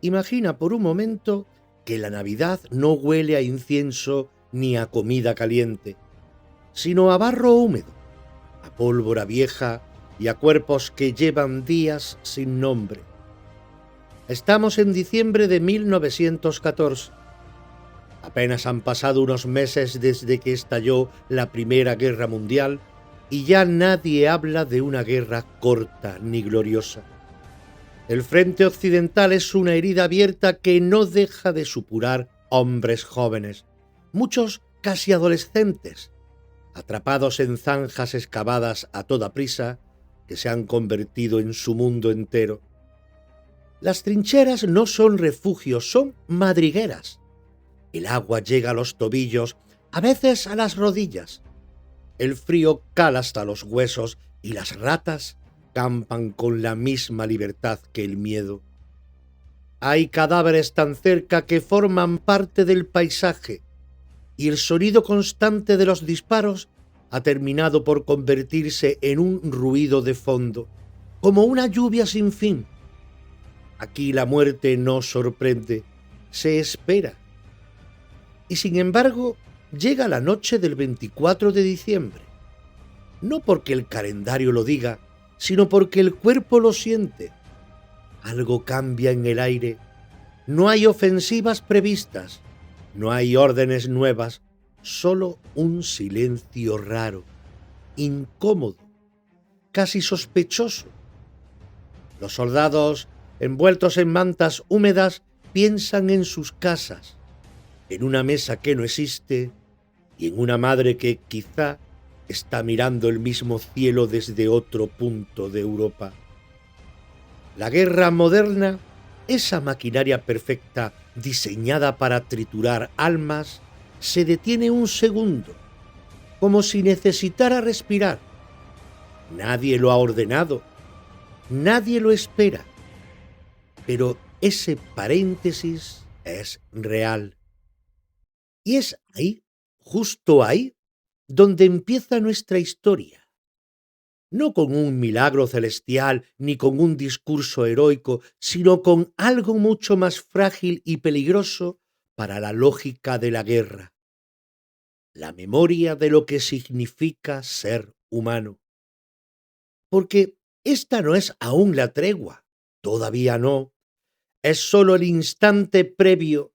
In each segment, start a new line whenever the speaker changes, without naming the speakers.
Imagina por un momento que la Navidad no huele a incienso ni a comida caliente, sino a barro húmedo, a pólvora vieja y a cuerpos que llevan días sin nombre. Estamos en diciembre de 1914. Apenas han pasado unos meses desde que estalló la Primera Guerra Mundial y ya nadie habla de una guerra corta ni gloriosa. El frente occidental es una herida abierta que no deja de supurar hombres jóvenes, muchos casi adolescentes, atrapados en zanjas excavadas a toda prisa que se han convertido en su mundo entero. Las trincheras no son refugios, son madrigueras. El agua llega a los tobillos, a veces a las rodillas. El frío cala hasta los huesos y las ratas campan con la misma libertad que el miedo. Hay cadáveres tan cerca que forman parte del paisaje, y el sonido constante de los disparos ha terminado por convertirse en un ruido de fondo, como una lluvia sin fin. Aquí la muerte no sorprende, se espera. Y sin embargo, llega la noche del 24 de diciembre. No porque el calendario lo diga, sino porque el cuerpo lo siente. Algo cambia en el aire. No hay ofensivas previstas, no hay órdenes nuevas, solo un silencio raro, incómodo, casi sospechoso. Los soldados, envueltos en mantas húmedas, piensan en sus casas, en una mesa que no existe y en una madre que quizá está mirando el mismo cielo desde otro punto de Europa. La guerra moderna, esa maquinaria perfecta diseñada para triturar almas, se detiene un segundo, como si necesitara respirar. Nadie lo ha ordenado, nadie lo espera, pero ese paréntesis es real. Y es ahí, justo ahí, donde empieza nuestra historia. No con un milagro celestial ni con un discurso heroico, sino con algo mucho más frágil y peligroso para la lógica de la guerra: la memoria de lo que significa ser humano. Porque esta no es aún la tregua, todavía no. Es solo el instante previo,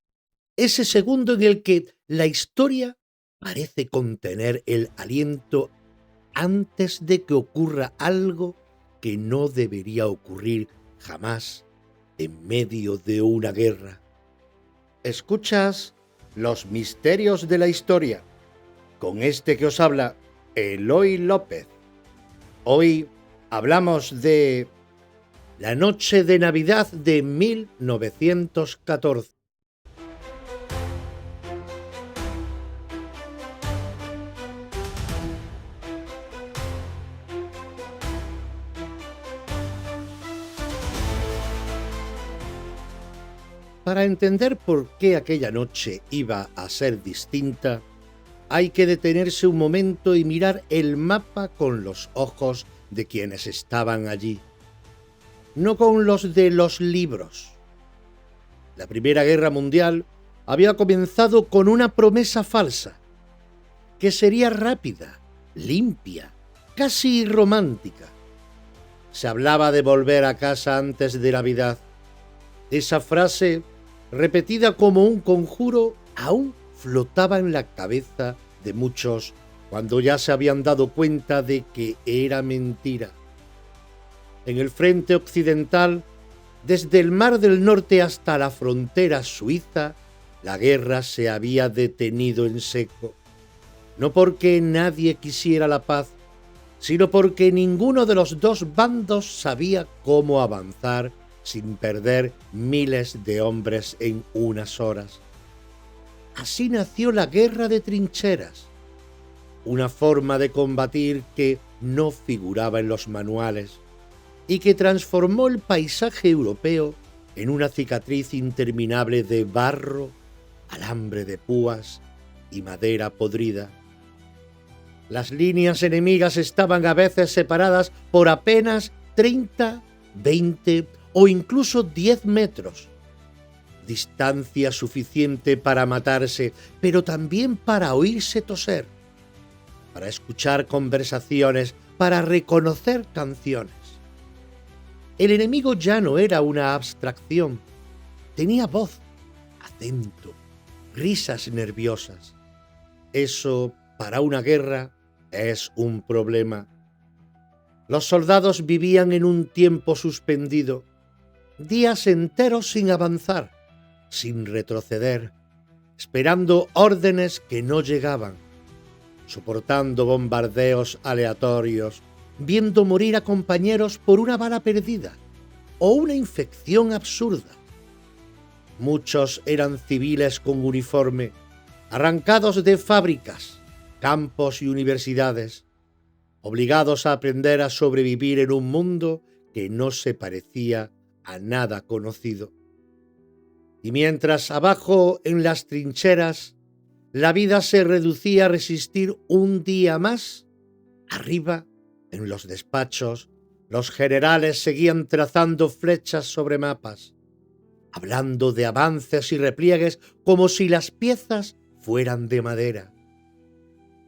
ese segundo en el que la historia parece contener el aliento antes de que ocurra algo que no debería ocurrir jamás en medio de una guerra. Escuchas Los misterios de la historia, con este que os habla, Eloy López. Hoy hablamos de la noche de Navidad de 1914. Para entender por qué aquella noche iba a ser distinta, hay que detenerse un momento y mirar el mapa con los ojos de quienes estaban allí, no con los de los libros. La Primera Guerra Mundial había comenzado con una promesa falsa, que sería rápida, limpia, casi romántica. Se hablaba de volver a casa antes de Navidad. Esa frase, repetida como un conjuro, aún flotaba en la cabeza de muchos cuando ya se habían dado cuenta de que era mentira. En el frente occidental, desde el Mar del Norte hasta la frontera suiza, la guerra se había detenido en seco. No porque nadie quisiera la paz, sino porque ninguno de los dos bandos sabía cómo avanzar sin perder miles de hombres en unas horas. Así nació la guerra de trincheras, una forma de combatir que no figuraba en los manuales y que transformó el paisaje europeo en una cicatriz interminable de barro, alambre de púas y madera podrida. Las líneas enemigas estaban a veces separadas por apenas 30, 20 o incluso 10 metros. distancia suficiente para matarse, pero también para oírse toser, para escuchar conversaciones, para reconocer canciones. El enemigo ya no era una abstracción, tenía voz, acento, risas nerviosas. Eso, para una guerra, es un problema. Los soldados vivían en un tiempo suspendido, días enteros sin avanzar, sin retroceder, esperando órdenes que no llegaban, soportando bombardeos aleatorios, viendo morir a compañeros por una bala perdida o una infección absurda. Muchos eran civiles con uniforme, arrancados de fábricas, campos y universidades, obligados a aprender a sobrevivir en un mundo que no se parecía a nada conocido. Y mientras abajo en las trincheras la vida se reducía a resistir un día más, arriba, en los despachos, los generales seguían trazando flechas sobre mapas, hablando de avances y repliegues como si las piezas fueran de madera.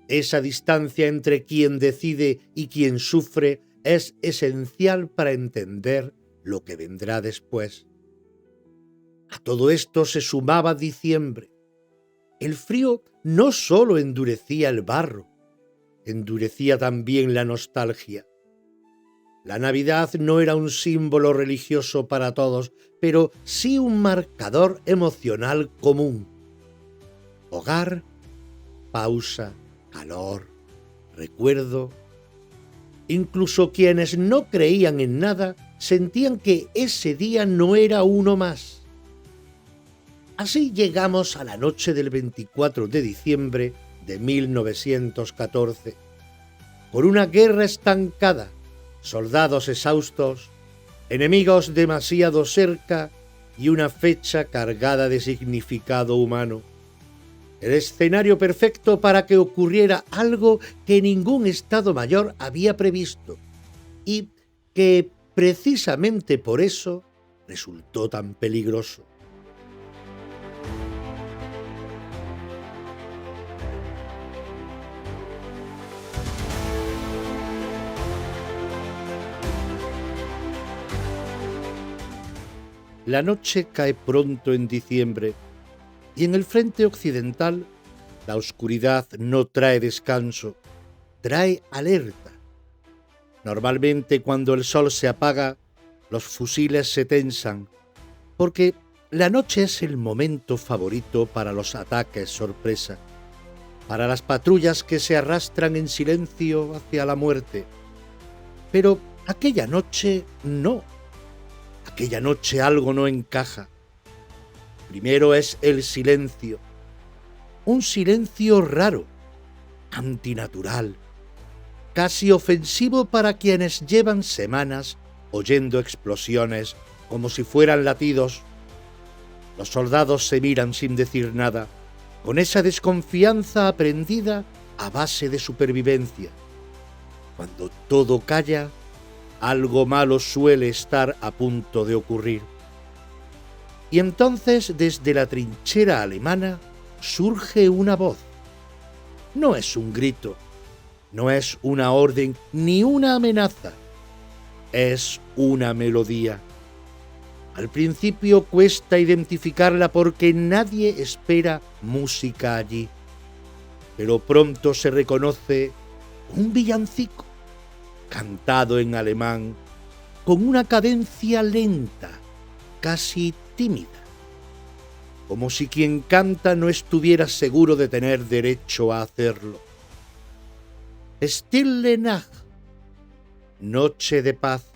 Esa distancia entre quien decide y quien sufre es esencial para entender lo que vendrá después. A todo esto se sumaba diciembre. El frío no solo endurecía el barro, endurecía también la nostalgia. La Navidad no era un símbolo religioso para todos, pero sí un marcador emocional común. Hogar, pausa, calor, recuerdo. Incluso quienes no creían en nada sentían que ese día no era uno más. Así llegamos a la noche del 24 de diciembre de 1914. Por una guerra estancada, soldados exhaustos, enemigos demasiado cerca y una fecha cargada de significado humano. El escenario perfecto para que ocurriera algo que ningún Estado Mayor había previsto y que precisamente por eso resultó tan peligroso. La noche cae pronto en diciembre y en el frente occidental la oscuridad no trae descanso, trae alerta. Normalmente cuando el sol se apaga, los fusiles se tensan, porque la noche es el momento favorito para los ataques sorpresa, para las patrullas que se arrastran en silencio hacia la muerte. Pero aquella noche no. Aquella noche algo no encaja. Primero es el silencio, un silencio raro, antinatural, casi ofensivo para quienes llevan semanas oyendo explosiones como si fueran latidos. Los soldados se miran sin decir nada, con esa desconfianza aprendida a base de supervivencia. Cuando todo calla, algo malo suele estar a punto de ocurrir. Y entonces, desde la trinchera alemana, surge una voz. No es un grito, no es una orden ni una amenaza, es una melodía. Al principio cuesta identificarla porque nadie espera música allí, pero pronto se reconoce un villancico, cantado en alemán, con una cadencia lenta, casi tímida, como si quien canta no estuviera seguro de tener derecho a hacerlo. Stille Nacht, noche de paz.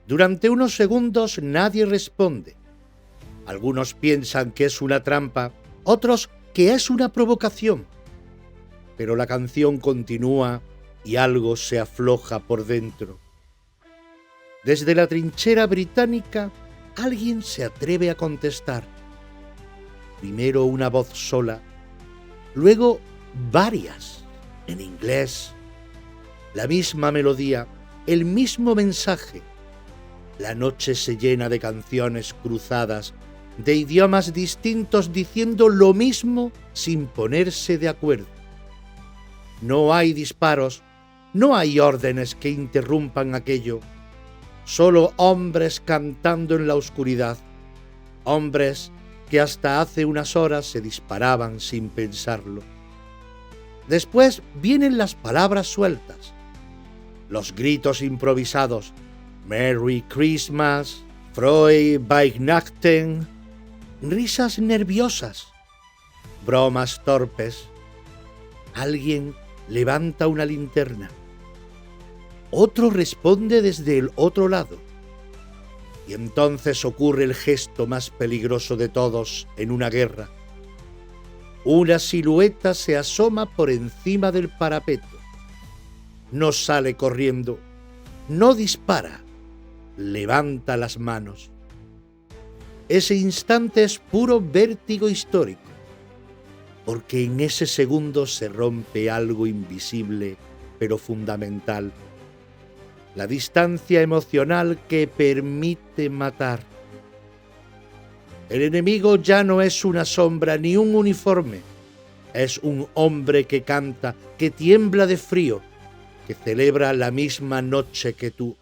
Durante unos segundos nadie responde. Algunos piensan que es una trampa, otros que es una provocación. Pero la canción continúa y algo se afloja por dentro. Desde la trinchera británica, alguien se atreve a contestar. Primero una voz sola, luego varias, en inglés. La misma melodía, el mismo mensaje. La noche se llena de canciones cruzadas de idiomas distintos diciendo lo mismo sin ponerse de acuerdo. No hay disparos, no hay órdenes que interrumpan aquello, solo hombres cantando en la oscuridad, hombres que hasta hace unas horas se disparaban sin pensarlo. Después vienen las palabras sueltas, los gritos improvisados, Merry Christmas, Frohe Weihnachten, risas nerviosas, bromas torpes. Alguien levanta una linterna. Otro responde desde el otro lado. Y entonces ocurre el gesto más peligroso de todos en una guerra. Una silueta se asoma por encima del parapeto. No sale corriendo, no dispara, levanta las manos. Ese instante es puro vértigo histórico, porque en ese segundo se rompe algo invisible pero fundamental. La distancia emocional que permite matar. El enemigo ya no es una sombra ni un uniforme, es un hombre que canta, que tiembla de frío, que celebra la misma noche que tú.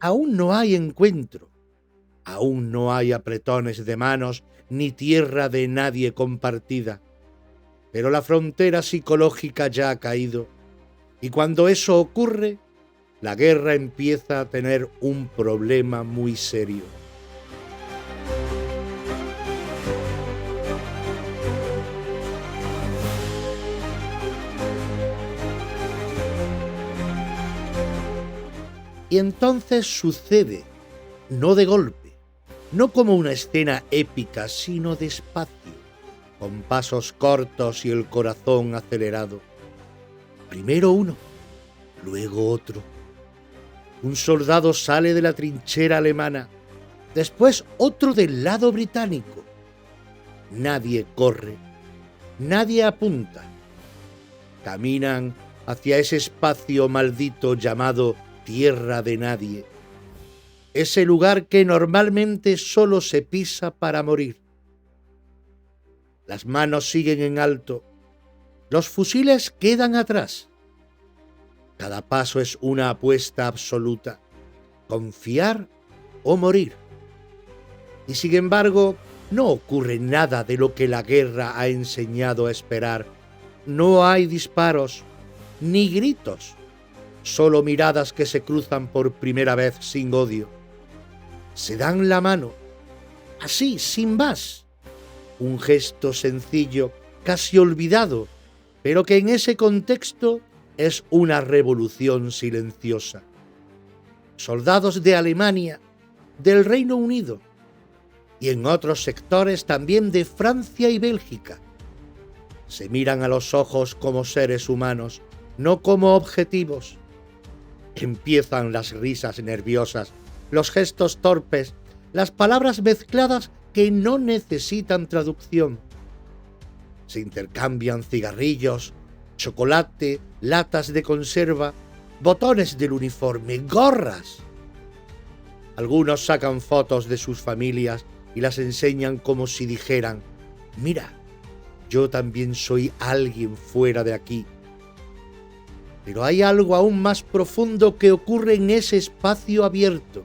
Aún no hay encuentro, aún no hay apretones de manos ni tierra de nadie compartida, pero la frontera psicológica ya ha caído, y cuando eso ocurre, la guerra empieza a tener un problema muy serio. Y entonces sucede, no de golpe, no como una escena épica, sino despacio, con pasos cortos y el corazón acelerado. Primero uno, luego otro. Un soldado sale de la trinchera alemana, después otro del lado británico. Nadie corre, nadie apunta. Caminan hacia ese espacio maldito llamado tierra de nadie. Ese lugar que normalmente solo se pisa para morir. Las manos siguen en alto, los fusiles quedan atrás. Cada paso es una apuesta absoluta, confiar o morir. Y sin embargo, no ocurre nada de lo que la guerra ha enseñado a esperar. No hay disparos, ni gritos, solo miradas que se cruzan por primera vez sin odio. Se dan la mano, así, sin más. Un gesto sencillo, casi olvidado, pero que en ese contexto es una revolución silenciosa. Soldados de Alemania, del Reino Unido y en otros sectores también de Francia y Bélgica se miran a los ojos como seres humanos, no como objetivos. Empiezan las risas nerviosas, los gestos torpes, las palabras mezcladas que no necesitan traducción. Se intercambian cigarrillos, chocolate, latas de conserva, botones del uniforme, gorras. Algunos sacan fotos de sus familias y las enseñan como si dijeran: mira, yo también soy alguien fuera de aquí. Pero hay algo aún más profundo que ocurre en ese espacio abierto.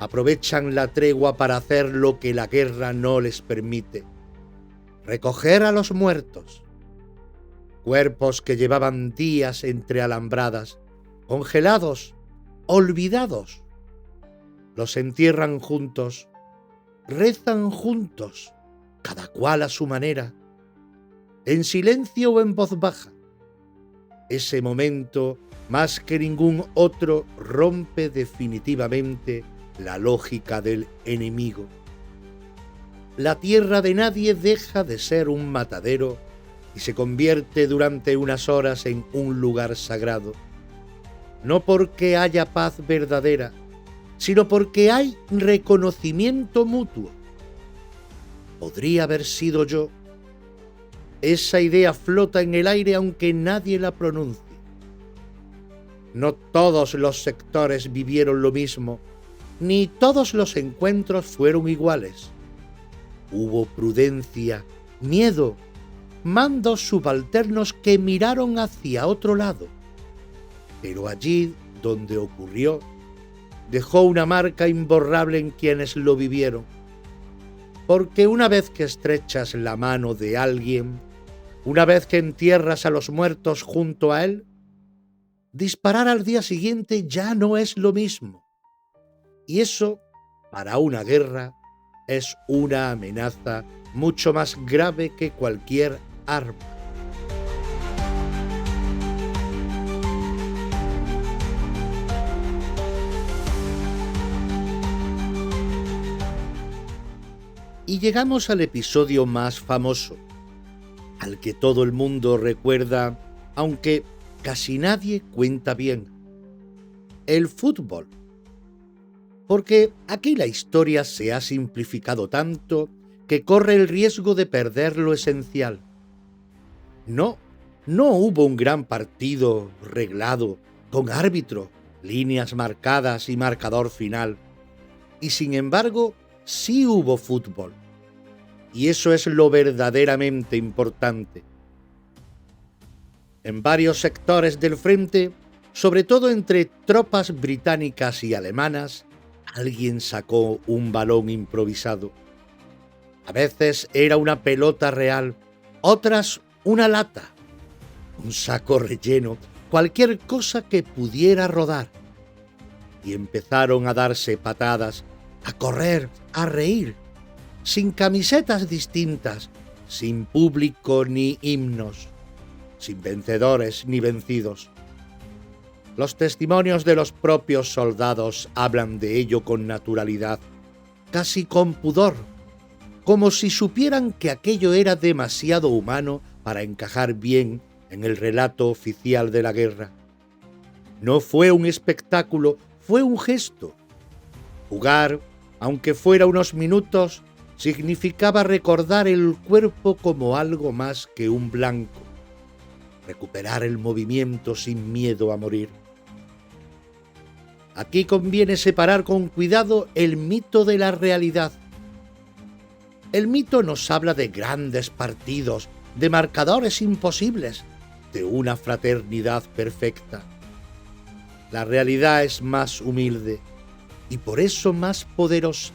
Aprovechan la tregua para hacer lo que la guerra no les permite: recoger a los muertos. Cuerpos que llevaban días entre alambradas, congelados, olvidados. Los entierran juntos, rezan juntos, cada cual a su manera, en silencio o en voz baja. Ese momento, más que ningún otro, rompe definitivamente la lógica del enemigo. La tierra de nadie deja de ser un matadero y se convierte durante unas horas en un lugar sagrado. No porque haya paz verdadera, sino porque hay reconocimiento mutuo. ¿Podría haber sido yo? Esa idea flota en el aire aunque nadie la pronuncie. No todos los sectores vivieron lo mismo, ni todos los encuentros fueron iguales. Hubo prudencia, miedo, mandos subalternos que miraron hacia otro lado. Pero allí donde ocurrió, dejó una marca imborrable en quienes lo vivieron. Porque una vez que estrechas la mano de alguien, una vez que entierras a los muertos junto a él, disparar al día siguiente ya no es lo mismo. Y eso, para una guerra, es una amenaza mucho más grave que cualquier arma. Y llegamos al episodio más famoso, al que todo el mundo recuerda, aunque casi nadie cuenta bien: el fútbol. Porque aquí la historia se ha simplificado tanto que corre el riesgo de perder lo esencial. No hubo un gran partido reglado, con árbitro, líneas marcadas y marcador final. Y sin embargo, sí hubo fútbol. Y eso es lo verdaderamente importante. En varios sectores del frente, sobre todo entre tropas británicas y alemanas, alguien sacó un balón improvisado. A veces era una pelota real, otras una lata, un saco relleno, cualquier cosa que pudiera rodar. Y empezaron a darse patadas, a correr, a reír, sin camisetas distintas, sin público ni himnos, sin vencedores ni vencidos. Los testimonios de los propios soldados hablan de ello con naturalidad, casi con pudor, como si supieran que aquello era demasiado humano para encajar bien en el relato oficial de la guerra. No fue un espectáculo, fue un gesto. Jugar, aunque fuera unos minutos, significaba recordar el cuerpo como algo más que un blanco, recuperar el movimiento sin miedo a morir. Aquí conviene separar con cuidado el mito de la realidad. El mito nos habla de grandes partidos, de marcadores imposibles, de una fraternidad perfecta. La realidad es más humilde y por eso más poderosa.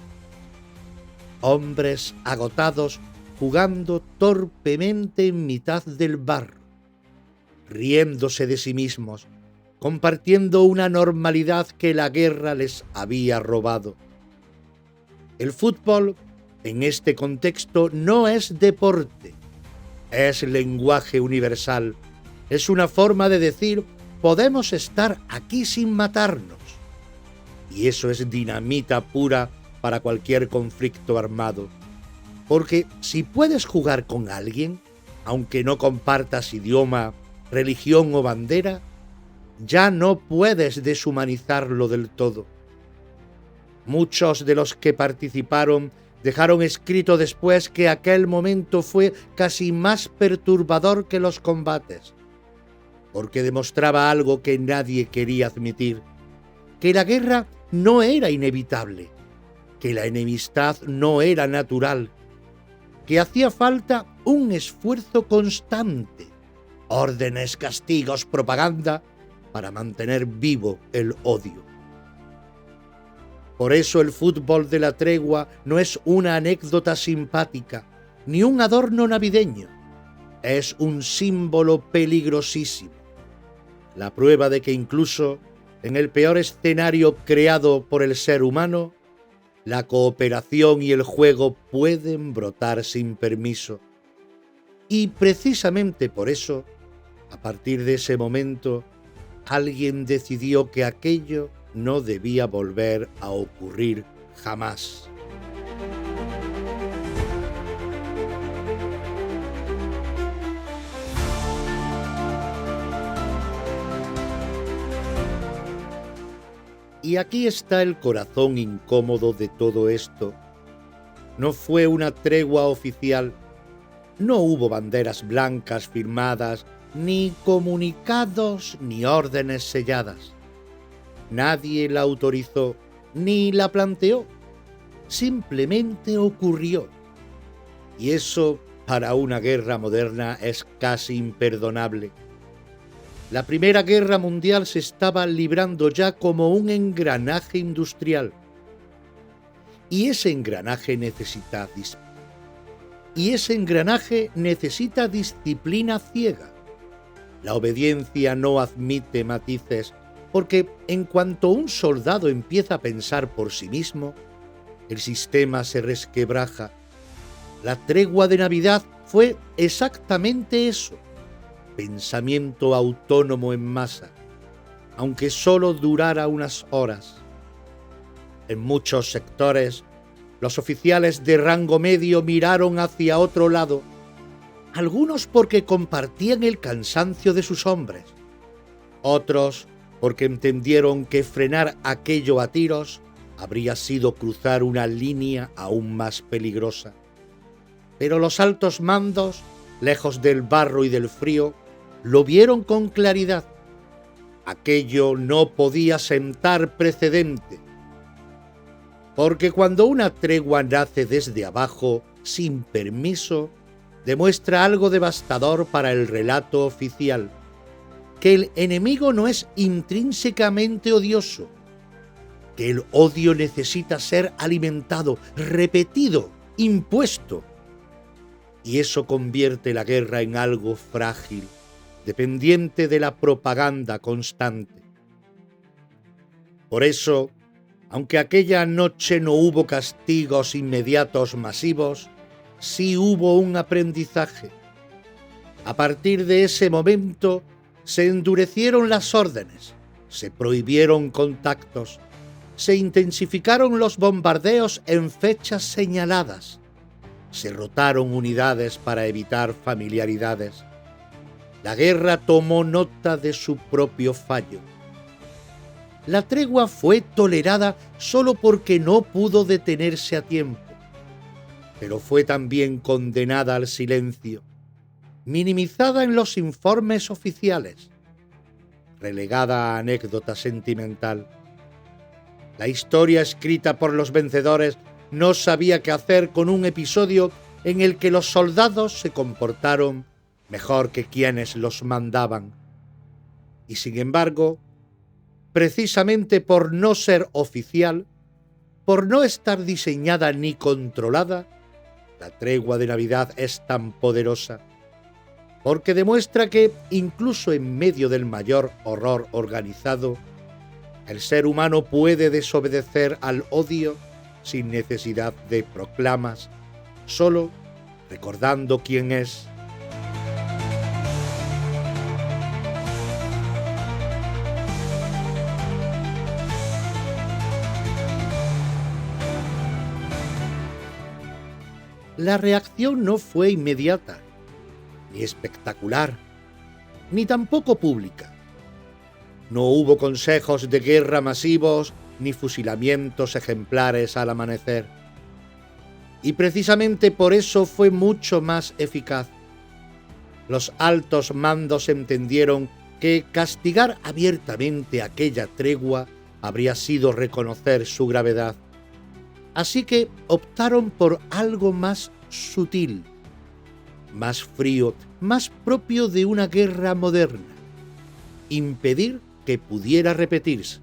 Hombres agotados jugando torpemente en mitad del barro, riéndose de sí mismos, compartiendo una normalidad que la guerra les había robado. El fútbol, en este contexto, no es deporte, es lenguaje universal, es una forma de decir: podemos estar aquí sin matarnos. Y eso es dinamita pura para cualquier conflicto armado. Porque si puedes jugar con alguien, aunque no compartas idioma, religión o bandera, ya no puedes deshumanizarlo del todo. Muchos de los que participaron dejaron escrito después que aquel momento fue casi más perturbador que los combates, porque demostraba algo que nadie quería admitir: que la guerra no era inevitable, que la enemistad no era natural, que hacía falta un esfuerzo constante, órdenes, castigos, propaganda, para mantener vivo el odio. Por eso el fútbol de la tregua no es una anécdota simpática, ni un adorno navideño. Es un símbolo peligrosísimo. La prueba de que incluso en el peor escenario creado por el ser humano, la cooperación y el juego pueden brotar sin permiso. Y precisamente por eso, a partir de ese momento, alguien decidió que aquello no debía volver a ocurrir jamás. Y aquí está el corazón incómodo de todo esto. No fue una tregua oficial, no hubo banderas blancas firmadas, ni comunicados, ni órdenes selladas. Nadie la autorizó, ni la planteó, simplemente ocurrió. Y eso, para una guerra moderna, es casi imperdonable. La Primera Guerra Mundial se estaba librando ya como un engranaje industrial. Y ese engranaje necesita disciplina ciega. La obediencia no admite matices, porque en cuanto un soldado empieza a pensar por sí mismo, el sistema se resquebraja. La tregua de Navidad fue exactamente eso: pensamiento autónomo en masa, aunque solo durara unas horas. En muchos sectores, los oficiales de rango medio miraron hacia otro lado, algunos porque compartían el cansancio de sus hombres, otros porque entendieron que frenar aquello a tiros habría sido cruzar una línea aún más peligrosa. Pero los altos mandos, lejos del barro y del frío, lo vieron con claridad. Aquello no podía sentar precedente, porque cuando una tregua nace desde abajo, sin permiso, demuestra algo devastador para el relato oficial: que el enemigo no es intrínsecamente odioso, que el odio necesita ser alimentado, repetido, impuesto. Y eso convierte la guerra en algo frágil, dependiente de la propaganda constante. Por eso, aunque aquella noche no hubo castigos inmediatos masivos, sí hubo un aprendizaje. A partir de ese momento, se endurecieron las órdenes, se prohibieron contactos, se intensificaron los bombardeos en fechas señaladas, se rotaron unidades para evitar familiaridades. La guerra tomó nota de su propio fallo. La tregua fue tolerada solo porque no pudo detenerse a tiempo, pero fue también condenada al silencio, minimizada en los informes oficiales, relegada a anécdota sentimental. La historia escrita por los vencedores no sabía qué hacer con un episodio en el que los soldados se comportaron mejor que quienes los mandaban. Y sin embargo, precisamente por no ser oficial, por no estar diseñada ni controlada, la tregua de Navidad es tan poderosa, porque demuestra que, incluso en medio del mayor horror organizado, el ser humano puede desobedecer al odio sin necesidad de proclamas, solo recordando quién es. La reacción no fue inmediata, ni espectacular, ni tampoco pública. No hubo consejos de guerra masivos ni fusilamientos ejemplares al amanecer. Y precisamente por eso fue mucho más eficaz. Los altos mandos entendieron que castigar abiertamente aquella tregua habría sido reconocer su gravedad. Así que optaron por algo más sutil, más frío, más propio de una guerra moderna: impedir que pudiera repetirse.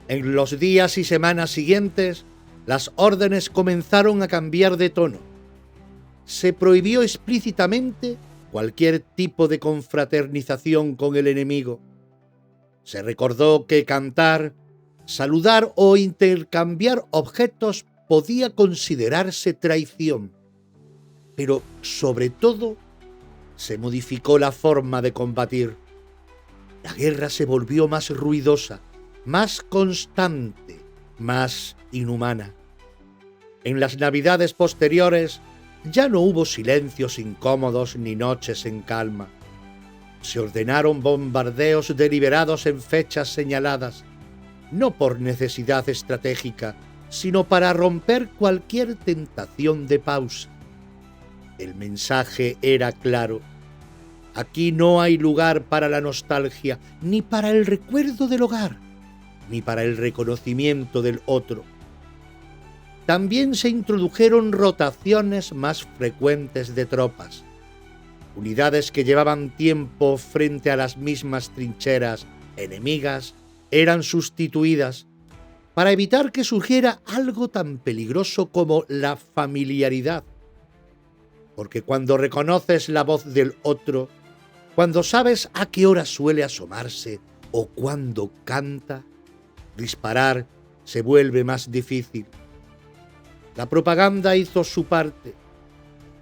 En los días y semanas siguientes, las órdenes comenzaron a cambiar de tono. Se prohibió explícitamente cualquier tipo de confraternización con el enemigo. Se recordó que cantar, saludar o intercambiar objetos podía considerarse traición. Pero, sobre todo, se modificó la forma de combatir. La guerra se volvió más ruidosa, más constante, más inhumana. En las Navidades posteriores ya no hubo silencios incómodos ni noches en calma. Se ordenaron bombardeos deliberados en fechas señaladas, no por necesidad estratégica, sino para romper cualquier tentación de pausa. El mensaje era claro: aquí no hay lugar para la nostalgia, ni para el recuerdo del hogar, ni para el reconocimiento del otro. También se introdujeron rotaciones más frecuentes de tropas. Unidades que llevaban tiempo frente a las mismas trincheras enemigas eran sustituidas para evitar que surgiera algo tan peligroso como la familiaridad. Porque cuando reconoces la voz del otro, cuando sabes a qué hora suele asomarse o cuándo canta, disparar se vuelve más difícil. La propaganda hizo su parte.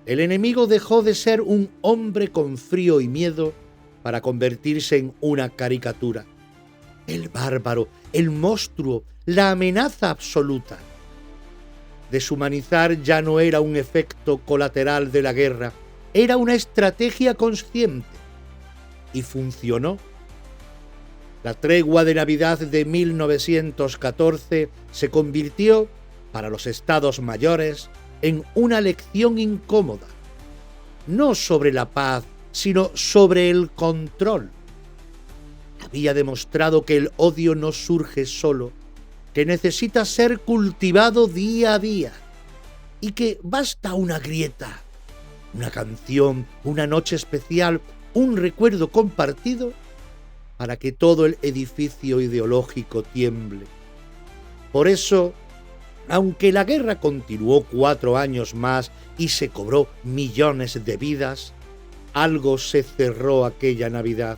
El enemigo dejó de ser un hombre con frío y miedo para convertirse en una caricatura. El bárbaro, el monstruo, la amenaza absoluta. Deshumanizar ya no era un efecto colateral de la guerra, era una estrategia consciente. Y funcionó. La tregua de Navidad de 1914 se convirtió, para los estados mayores, en una lección incómoda, no sobre la paz, sino sobre el control. Había demostrado que el odio no surge solo, que necesita ser cultivado día a día, y que basta una grieta, una canción, una noche especial, un recuerdo compartido, para que todo el edificio ideológico tiemble. Por eso, aunque la guerra continuó 4 años más y se cobró millones de vidas, algo se cerró aquella Navidad.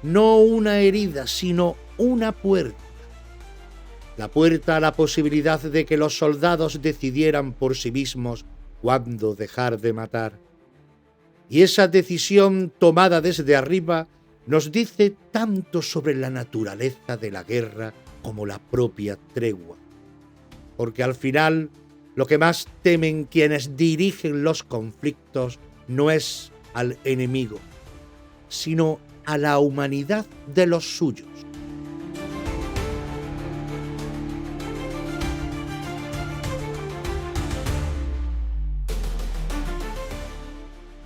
No una herida, sino una puerta. La puerta a la posibilidad de que los soldados decidieran por sí mismos cuándo dejar de matar. Y esa decisión tomada desde arriba nos dice tanto sobre la naturaleza de la guerra como la propia tregua. Porque al final, lo que más temen quienes dirigen los conflictos no es al enemigo, sino a la humanidad de los suyos.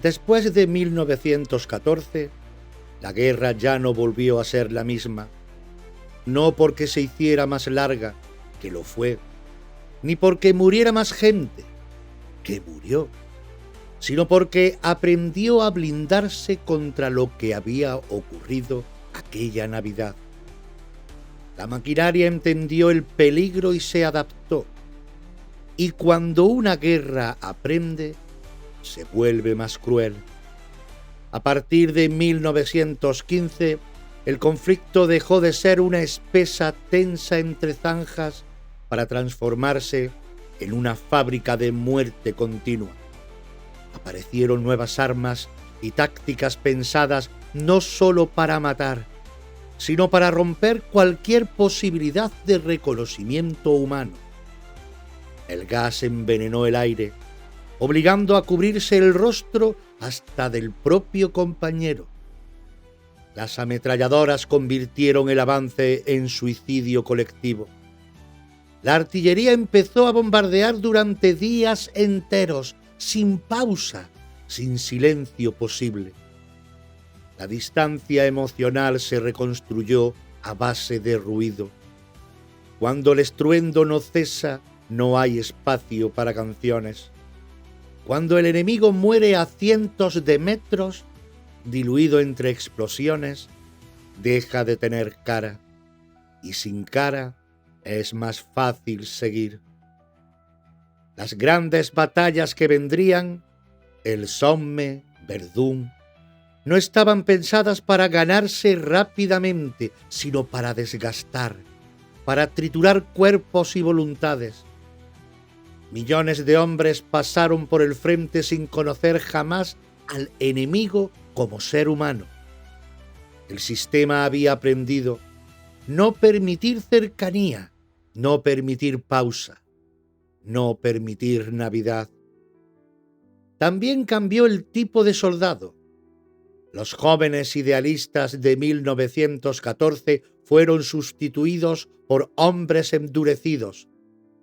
Después de 1914, la guerra ya no volvió a ser la misma, no porque se hiciera más larga, que lo fue, ni porque muriera más gente, que murió, sino porque aprendió a blindarse contra lo que había ocurrido aquella Navidad. La maquinaria entendió el peligro y se adaptó. Y cuando una guerra aprende, se vuelve más cruel. A partir de 1915, el conflicto dejó de ser una espesa tensa entre zanjas para transformarse en una fábrica de muerte continua. Aparecieron nuevas armas y tácticas pensadas no solo para matar, sino para romper cualquier posibilidad de reconocimiento humano. El gas envenenó el aire, obligando a cubrirse el rostro hasta del propio compañero. Las ametralladoras convirtieron el avance en suicidio colectivo. La artillería empezó a bombardear durante días enteros, sin pausa, sin silencio posible. La distancia emocional se reconstruyó a base de ruido. Cuando el estruendo no cesa, no hay espacio para canciones. Cuando el enemigo muere a cientos de metros, diluido entre explosiones, deja de tener cara, y sin cara es más fácil seguir. Las grandes batallas que vendrían, el Somme, Verdún, no estaban pensadas para ganarse rápidamente, sino para desgastar, para triturar cuerpos y voluntades. Millones de hombres pasaron por el frente sin conocer jamás al enemigo como ser humano. El sistema había aprendido no permitir cercanía, no permitir pausa, no permitir Navidad. También cambió el tipo de soldado. Los jóvenes idealistas de 1914 fueron sustituidos por hombres endurecidos,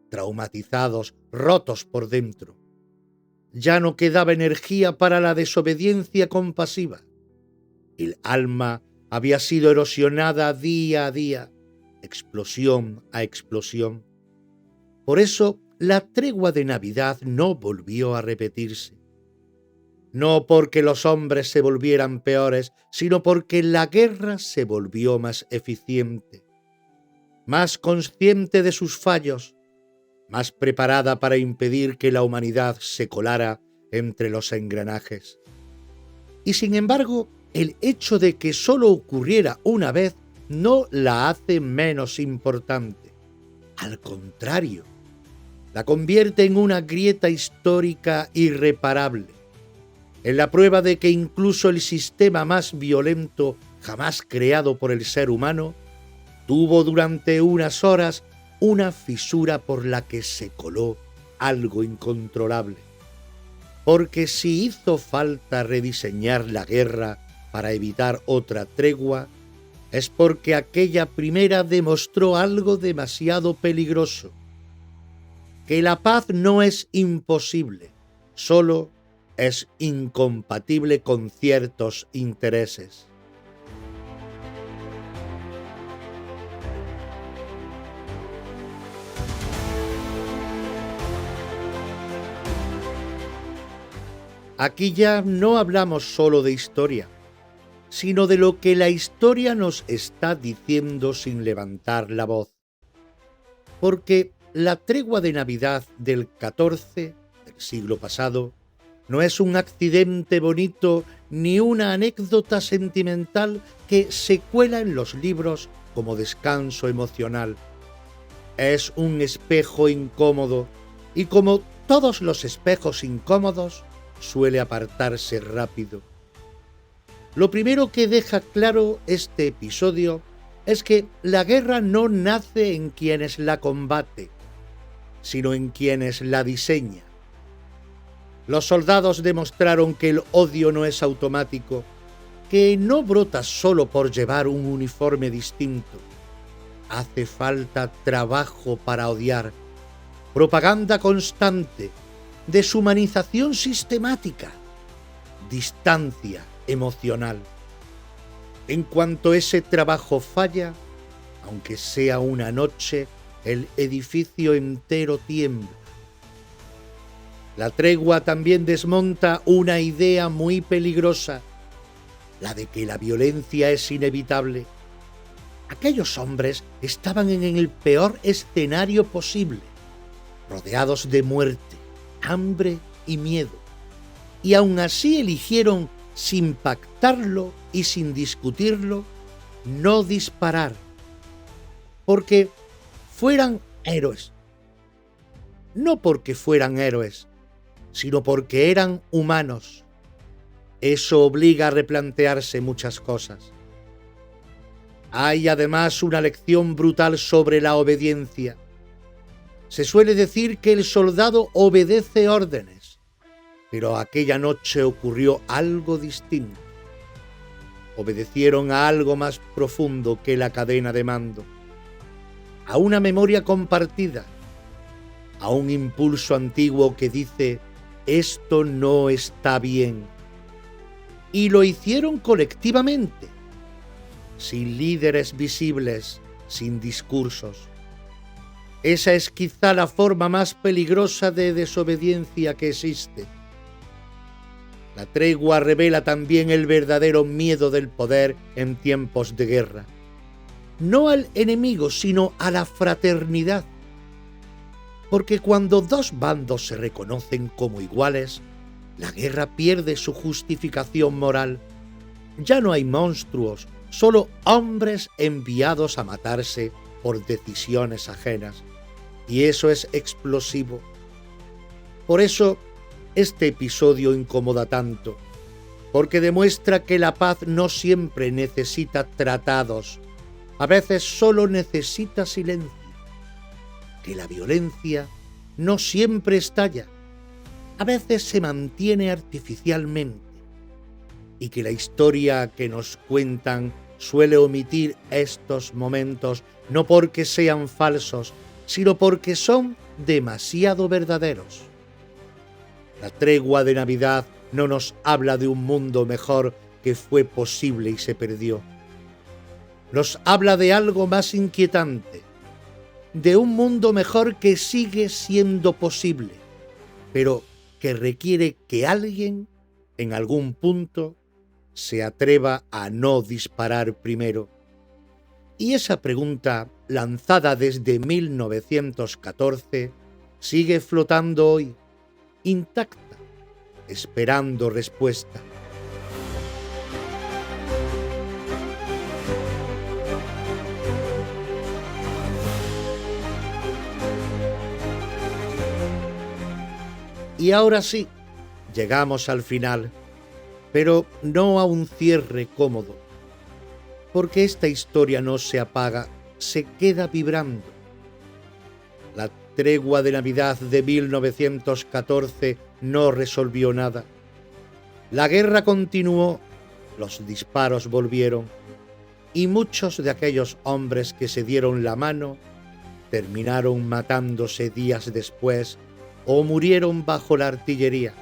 traumatizados, rotos por dentro. Ya no quedaba energía para la desobediencia compasiva. El alma había sido erosionada día a día, explosión a explosión. Por eso, la tregua de Navidad no volvió a repetirse. No porque los hombres se volvieran peores, sino porque la guerra se volvió más eficiente, más consciente de sus fallos, más preparada para impedir que la humanidad se colara entre los engranajes. Y sin embargo, el hecho de que solo ocurriera una vez no la hace menos importante. Al contrario, la convierte en una grieta histórica irreparable, en la prueba de que incluso el sistema más violento jamás creado por el ser humano tuvo durante unas horas una fisura por la que se coló algo incontrolable. Porque si hizo falta rediseñar la guerra para evitar otra tregua, es porque aquella primera demostró algo demasiado peligroso: que la paz no es imposible, solo es incompatible con ciertos intereses. Aquí ya no hablamos solo de historia, sino de lo que la historia nos está diciendo sin levantar la voz. Porque la tregua de Navidad del 14 del siglo pasado no es un accidente bonito ni una anécdota sentimental que se cuela en los libros como descanso emocional. Es un espejo incómodo y, como todos los espejos incómodos, suele apartarse rápido. Lo primero que deja claro este episodio es que la guerra no nace en quienes la combaten, sino en quienes la diseñan. Los soldados demostraron que el odio no es automático, que no brota solo por llevar un uniforme distinto. Hace falta trabajo para odiar, propaganda constante, deshumanización sistemática, distancia emocional. En cuanto ese trabajo falla, aunque sea una noche, el edificio entero tiembla. La tregua también desmonta una idea muy peligrosa, la de que la violencia es inevitable. Aquellos hombres estaban en el peor escenario posible, rodeados de muerte, hambre y miedo, y aún así eligieron, sin pactarlo y sin discutirlo, no disparar, porque fueran héroes. No porque fueran héroes, sino porque eran humanos. Eso obliga a replantearse muchas cosas. Hay además una lección brutal sobre la obediencia. Se suele decir que el soldado obedece órdenes, pero aquella noche ocurrió algo distinto. Obedecieron a algo más profundo que la cadena de mando, a una memoria compartida, a un impulso antiguo que dice: esto no está bien. Y lo hicieron colectivamente, sin líderes visibles, sin discursos. Esa es quizá la forma más peligrosa de desobediencia que existe. La tregua revela también el verdadero miedo del poder en tiempos de guerra. No al enemigo, sino a la fraternidad. Porque cuando dos bandos se reconocen como iguales, la guerra pierde su justificación moral. Ya no hay monstruos, solo hombres enviados a matarse por decisiones ajenas. Y eso es explosivo. Por eso, este episodio incomoda tanto, porque demuestra que la paz no siempre necesita tratados, a veces solo necesita silencio. Que la violencia no siempre estalla, a veces se mantiene artificialmente, y que la historia que nos cuentan suele omitir estos momentos no porque sean falsos, sino porque son demasiado verdaderos. La tregua de Navidad no nos habla de un mundo mejor que fue posible y se perdió. nos habla de algo más inquietante, de un mundo mejor que sigue siendo posible, pero que requiere que alguien, en algún punto, se atreva a no disparar primero. Y esa pregunta, lanzada desde 1914, sigue flotando hoy, intacta, esperando respuesta. Y ahora sí, llegamos al final, pero no a un cierre cómodo, porque esta historia no se apaga, se queda vibrando. La tregua de Navidad de 1914 no resolvió nada. La guerra continuó, los disparos volvieron, y muchos de aquellos hombres que se dieron la mano terminaron matándose días después o murieron bajo la artillería.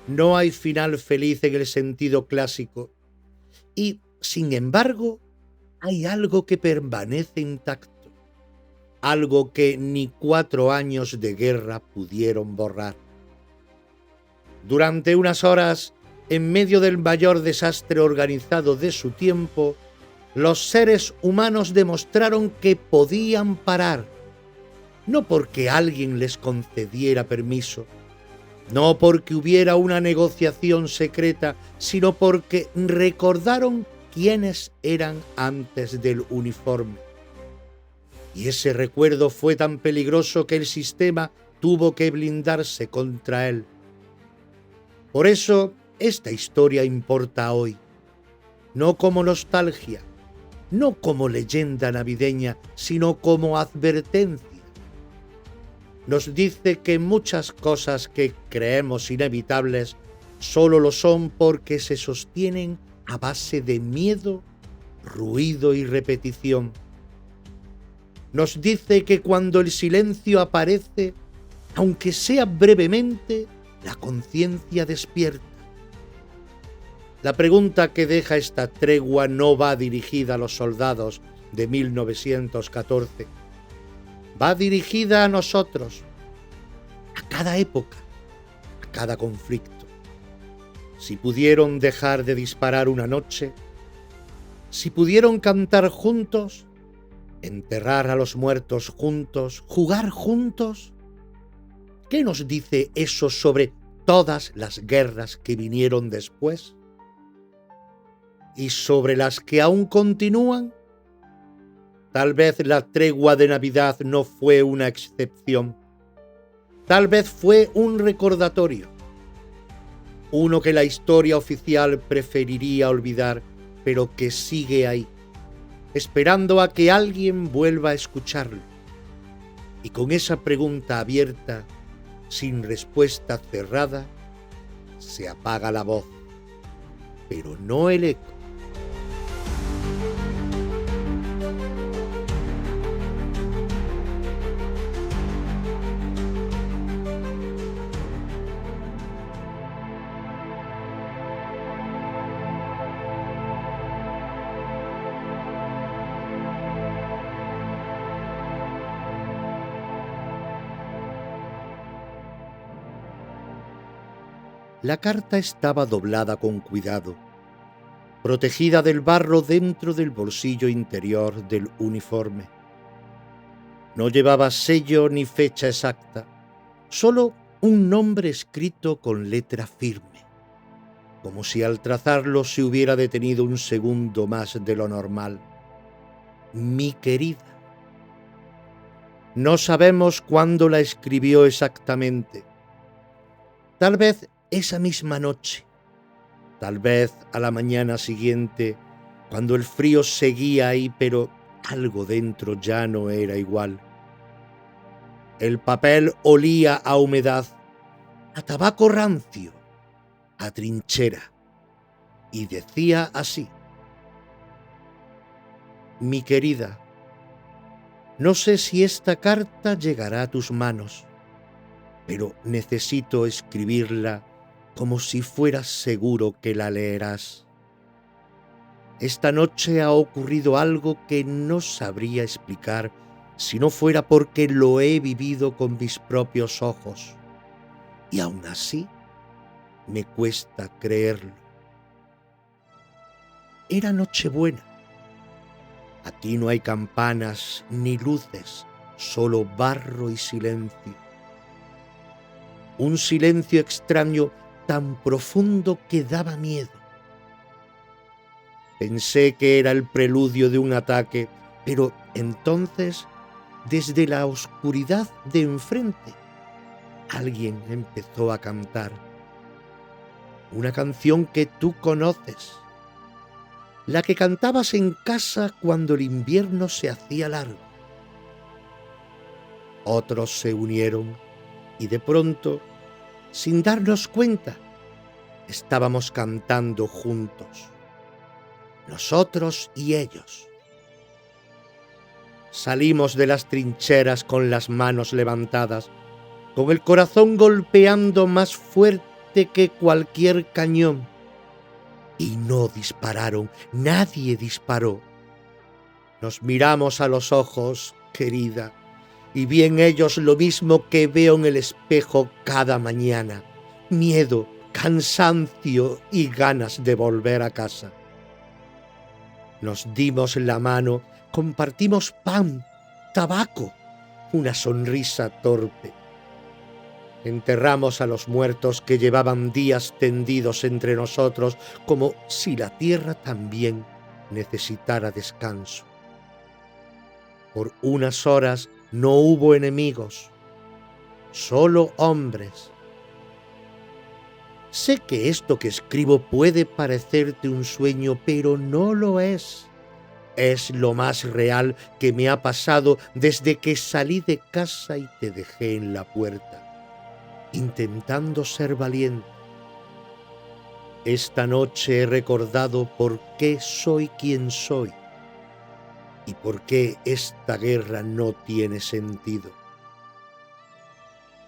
No hay final feliz en el sentido clásico, y, sin embargo, hay algo que permanece intacto, algo que ni 4 años de guerra pudieron borrar. Durante unas horas, en medio del mayor desastre organizado de su tiempo, los seres humanos demostraron que podían parar, no porque alguien les concediera permiso, no porque hubiera una negociación secreta, sino porque recordaron quiénes eran antes del uniforme. Y ese recuerdo fue tan peligroso que el sistema tuvo que blindarse contra él. Por eso, esta historia importa hoy, no como nostalgia, no como leyenda navideña, sino como advertencia. Nos dice que muchas cosas que creemos inevitables solo lo son porque se sostienen a base de miedo, ruido y repetición. Nos dice que cuando el silencio aparece, aunque sea brevemente, la conciencia despierta. La pregunta que deja esta tregua no va dirigida a los soldados de 1914. Va dirigida a nosotros, a cada época, a cada conflicto. Si pudieron dejar de disparar una noche, si pudieron cantar juntos, enterrar a los muertos juntos, jugar juntos, ¿qué nos dice eso sobre todas las guerras que vinieron después? ¿Y sobre las que aún continúan? Tal vez la tregua de Navidad no fue una excepción. Tal vez fue un recordatorio. Uno que la historia oficial preferiría olvidar, pero que sigue ahí, esperando a que alguien vuelva a escucharlo. Y con esa pregunta abierta, sin respuesta cerrada, se apaga la voz, pero no el eco. La carta estaba doblada con cuidado, protegida del barro dentro del bolsillo interior del uniforme. No llevaba sello ni fecha exacta, solo un nombre escrito con letra firme, como si al trazarlo se hubiera detenido un segundo más de lo normal. Mi querida. No sabemos cuándo la escribió exactamente. Tal vez esa misma noche, tal vez a la mañana siguiente, cuando el frío seguía ahí, pero algo dentro ya no era igual. El papel olía a humedad, a tabaco rancio, a trinchera, y decía así: Mi querida, no sé si esta carta llegará a tus manos, pero necesito escribirla como si fueras seguro que la leerás. Esta noche ha ocurrido algo que no sabría explicar si no fuera porque lo he vivido con mis propios ojos. Y aún así me cuesta creerlo. Era Nochebuena. Aquí no hay campanas ni luces, solo barro y silencio. Un silencio extraño tan profundo que daba miedo. Pensé que era el preludio de un ataque, pero entonces, desde la oscuridad de enfrente, alguien empezó a cantar. Una canción que tú conoces, la que cantabas en casa cuando el invierno se hacía largo. Otros se unieron y de pronto, sin darnos cuenta, estábamos cantando juntos, nosotros y ellos. Salimos de las trincheras con las manos levantadas, con el corazón golpeando más fuerte que cualquier cañón. Y no dispararon, nadie disparó. Nos miramos a los ojos, querida, y vi en ellos lo mismo que veo en el espejo cada mañana: miedo, cansancio y ganas de volver a casa. Nos dimos la mano, compartimos pan, tabaco, una sonrisa torpe. Enterramos a los muertos que llevaban días tendidos entre nosotros, como si la tierra también necesitara descanso. Por unas horas no hubo enemigos, solo hombres. Sé que esto que escribo puede parecerte un sueño, pero no lo es. Es lo más real que me ha pasado desde que salí de casa y te dejé en la puerta, intentando ser valiente. Esta noche he recordado por qué soy quien soy y por qué esta guerra no tiene sentido.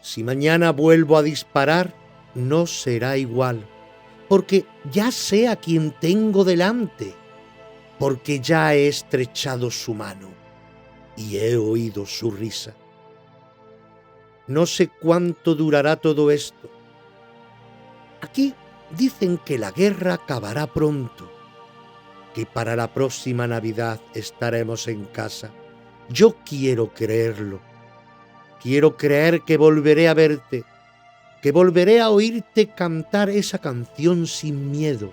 Si mañana vuelvo a disparar, no será igual, porque ya sé a quien tengo delante, porque ya he estrechado su mano y he oído su risa. No sé cuánto durará todo esto. Aquí dicen que la guerra acabará pronto, que para la próxima Navidad estaremos en casa. Yo quiero creerlo. Quiero creer que volveré a verte, que volveré a oírte cantar esa canción sin miedo,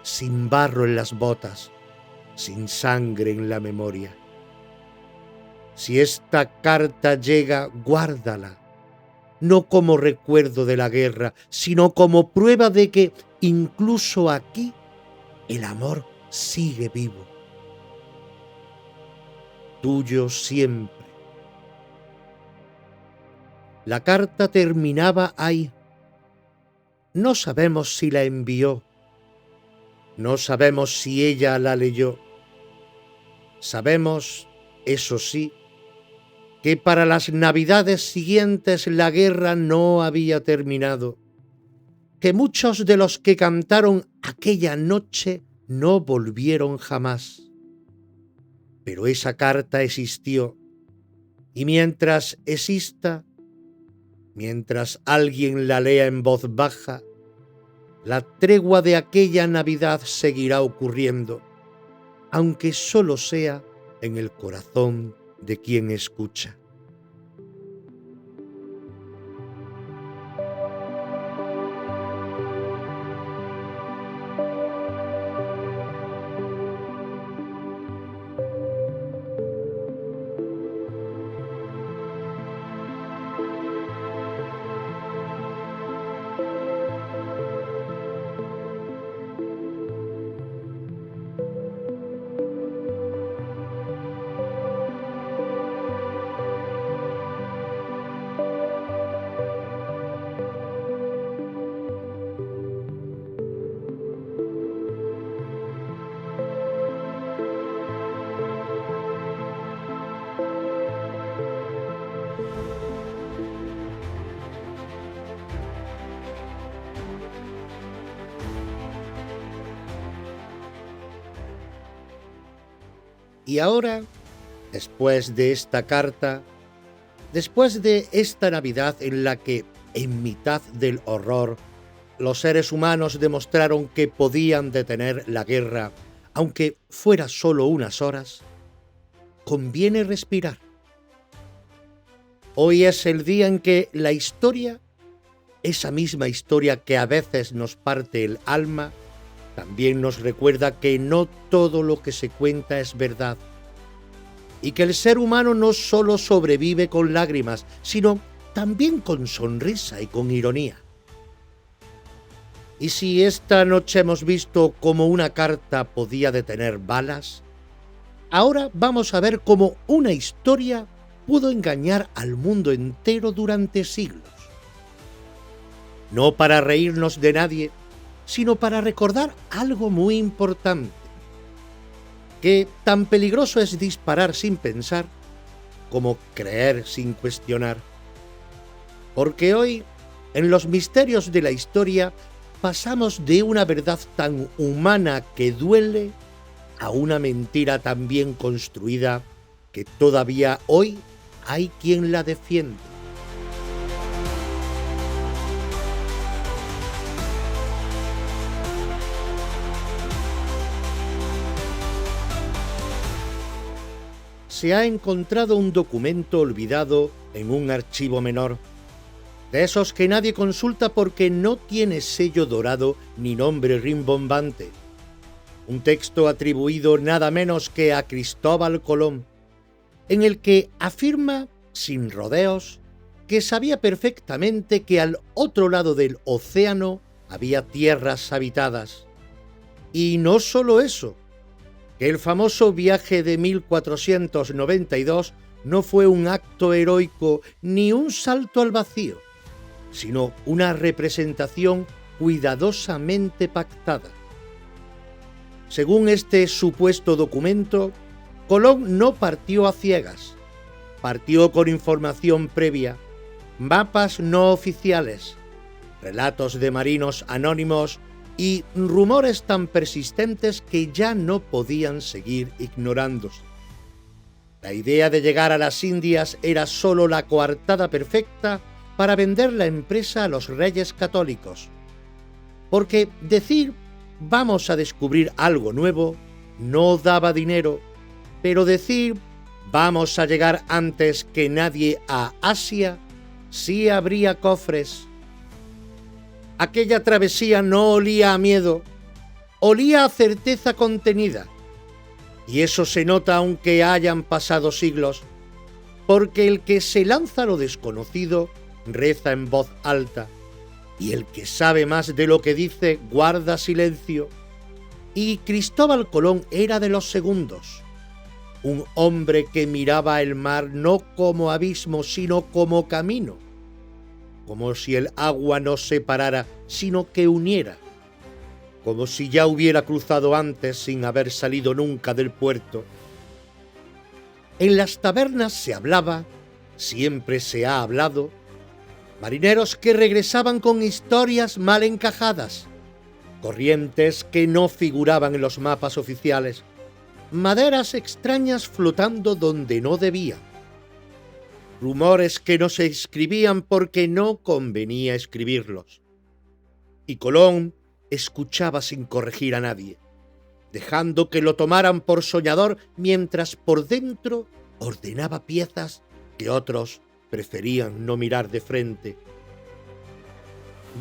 sin barro en las botas, sin sangre en la memoria. Si esta carta llega, guárdala, no como recuerdo de la guerra, sino como prueba de que incluso aquí el amor sigue vivo. Tuyo siempre. La carta terminaba ahí. No sabemos si la envió. No sabemos si ella la leyó. Sabemos, eso sí, que para las Navidades siguientes la guerra no había terminado, que muchos de los que cantaron aquella noche no volvieron jamás. Pero esa carta existió, y mientras exista, mientras alguien la lea en voz baja, la tregua de aquella Navidad seguirá ocurriendo, aunque solo sea en el corazón de quien escucha. Y ahora, después de esta carta, después de esta Navidad en la que, en mitad del horror, los seres humanos demostraron que podían detener la guerra, aunque fuera solo unas horas, conviene respirar. Hoy es el día en que la historia, esa misma historia que a veces nos parte el alma, también nos recuerda que no todo lo que se cuenta es verdad, y que el ser humano no solo sobrevive con lágrimas, sino también con sonrisa y con ironía. Y si esta noche hemos visto cómo una carta podía detener balas, ahora vamos a ver cómo una historia pudo engañar al mundo entero durante siglos. No para reírnos de nadie, sino para recordar algo muy importante, que tan peligroso es disparar sin pensar como creer sin cuestionar. Porque hoy, en los misterios de la historia, pasamos de una verdad tan humana que duele a una mentira tan bien construida que todavía hoy hay quien la defiende. Se ha encontrado un documento olvidado en un archivo menor, de esos que nadie consulta porque no tiene sello dorado ni nombre rimbombante. Un texto atribuido nada menos que a Cristóbal Colón, en el que afirma, sin rodeos, que sabía perfectamente que al otro lado del océano había tierras habitadas. Y no solo eso, que el famoso viaje de 1492 no fue un acto heroico ni un salto al vacío, sino una representación cuidadosamente pactada. Según este supuesto documento, Colón no partió a ciegas, partió con información previa, mapas no oficiales, relatos de marinos anónimos y rumores tan persistentes que ya no podían seguir ignorándose. La idea de llegar a las Indias era solo la coartada perfecta para vender la empresa a los reyes católicos, porque decir vamos a descubrir algo nuevo no daba dinero, pero decir vamos a llegar antes que nadie a Asia sí abría cofres. Aquella travesía no olía a miedo, olía a certeza contenida, y eso se nota aunque hayan pasado siglos, porque el que se lanza a lo desconocido reza en voz alta, y el que sabe más de lo que dice guarda silencio. Y Cristóbal Colón era de los segundos, un hombre que miraba el mar no como abismo, sino como camino, como si el agua no separara, sino que uniera, como si ya hubiera cruzado antes sin haber salido nunca del puerto. En las tabernas se hablaba, siempre se ha hablado, marineros que regresaban con historias mal encajadas, corrientes que no figuraban en los mapas oficiales, maderas extrañas flotando donde no debían, rumores que no se escribían porque no convenía escribirlos. Y Colón escuchaba sin corregir a nadie, dejando que lo tomaran por soñador mientras por dentro ordenaba piezas que otros preferían no mirar de frente.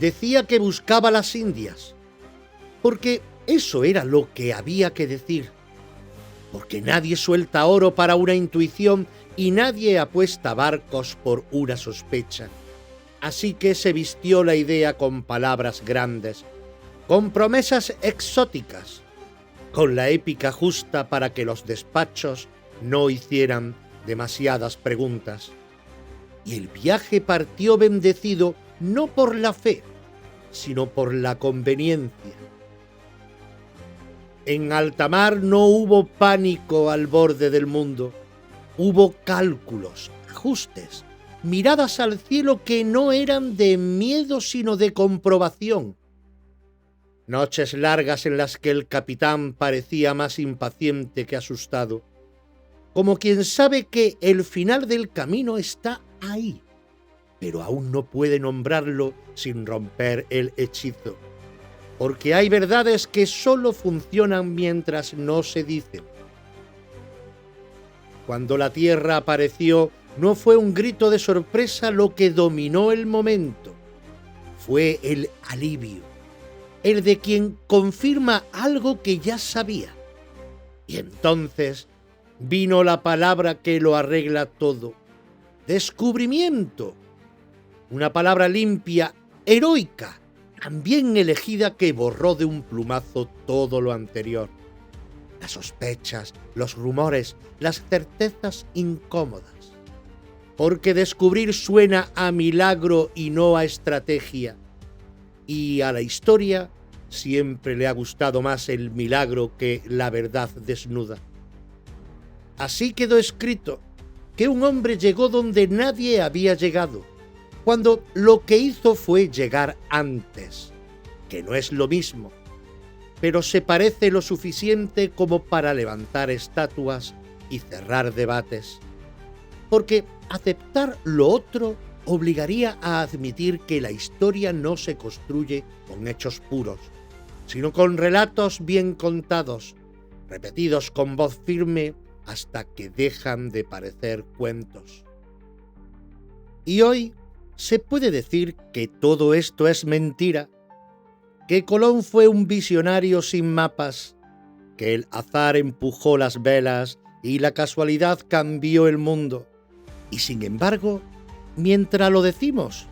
Decía que buscaba las Indias, porque eso era lo que había que decir, porque nadie suelta oro para una intuición y nadie apuesta barcos por una sospecha. Así que se vistió la idea con palabras grandes, con promesas exóticas, con la épica justa para que los despachos no hicieran demasiadas preguntas. Y el viaje partió bendecido no por la fe, sino por la conveniencia. En alta mar no hubo pánico al borde del mundo, hubo cálculos, ajustes, miradas al cielo que no eran de miedo sino de comprobación. Noches largas en las que el capitán parecía más impaciente que asustado, como quien sabe que el final del camino está ahí, pero aún no puede nombrarlo sin romper el hechizo, porque hay verdades que solo funcionan mientras no se dicen. Cuando la Tierra apareció, no fue un grito de sorpresa lo que dominó el momento, fue el alivio, el de quien confirma algo que ya sabía. Y entonces vino la palabra que lo arregla todo: descubrimiento. Una palabra limpia, heroica, también elegida, que borró de un plumazo todo lo anterior. Las sospechas, los rumores, las certezas incómodas. Porque descubrir suena a milagro y no a estrategia. Y a la historia siempre le ha gustado más el milagro que la verdad desnuda. Así quedó escrito que un hombre llegó donde nadie había llegado, cuando lo que hizo fue llegar antes, que no es lo mismo, pero se parece lo suficiente como para levantar estatuas y cerrar debates. Porque aceptar lo otro obligaría a admitir que la historia no se construye con hechos puros, sino con relatos bien contados, repetidos con voz firme hasta que dejan de parecer cuentos. Y hoy se puede decir que todo esto es mentira, que Colón fue un visionario sin mapas, que el azar empujó las velas y la casualidad cambió el mundo. Y sin embargo, mientras lo decimos,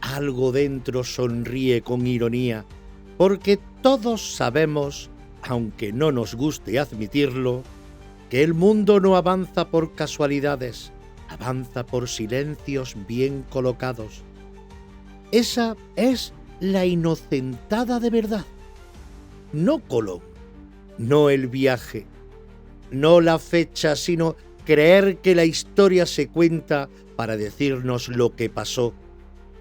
algo dentro sonríe con ironía, porque todos sabemos, aunque no nos guste admitirlo, que el mundo no avanza por casualidades, avanza por silencios bien colocados. Esa es la inocentada de verdad. No Colón, no el viaje, no la fecha, sino creer que la historia se cuenta para decirnos lo que pasó,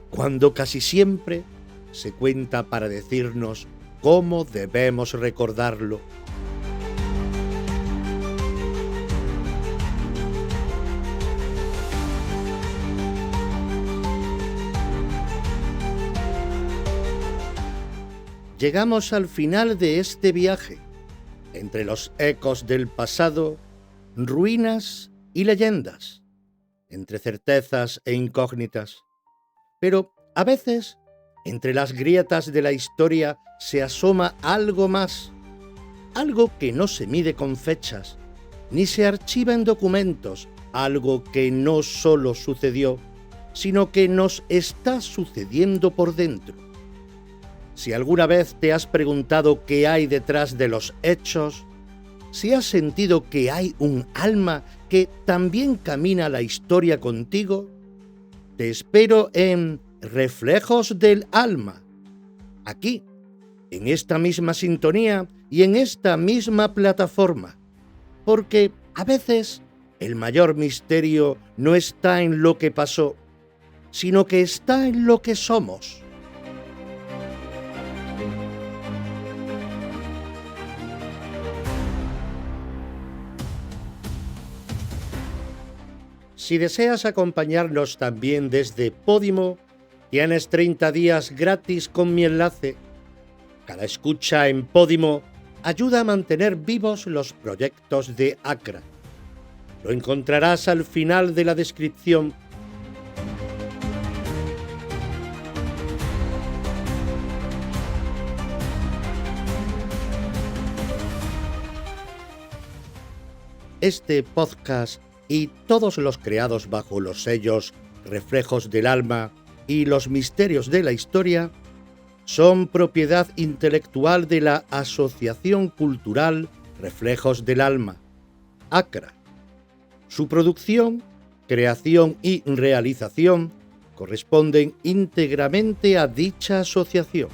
cuando casi siempre se cuenta para decirnos cómo debemos recordarlo. Llegamos al final de este viaje, entre los ecos del pasado, ruinas y leyendas, entre certezas e incógnitas. Pero a veces, entre las grietas de la historia se asoma algo más, algo que no se mide con fechas, ni se archiva en documentos, algo que no solo sucedió, sino que nos está sucediendo por dentro. Si alguna vez te has preguntado qué hay detrás de los hechos, si has sentido que hay un alma que también camina la historia contigo, te espero en Reflejos del Alma, aquí, en esta misma sintonía y en esta misma plataforma, porque a veces el mayor misterio no está en lo que pasó, sino que está en lo que somos. Si deseas acompañarnos también desde Podimo, tienes 30 días gratis con mi enlace. Cada escucha en Podimo ayuda a mantener vivos los proyectos de ACRA. Lo encontrarás al final de la descripción. Este podcast y todos los creados bajo los sellos Reflejos del Alma y Los Misterios de la Historia son propiedad intelectual de la Asociación Cultural Reflejos del Alma, ACRA. Su producción, creación y realización corresponden íntegramente a dicha asociación.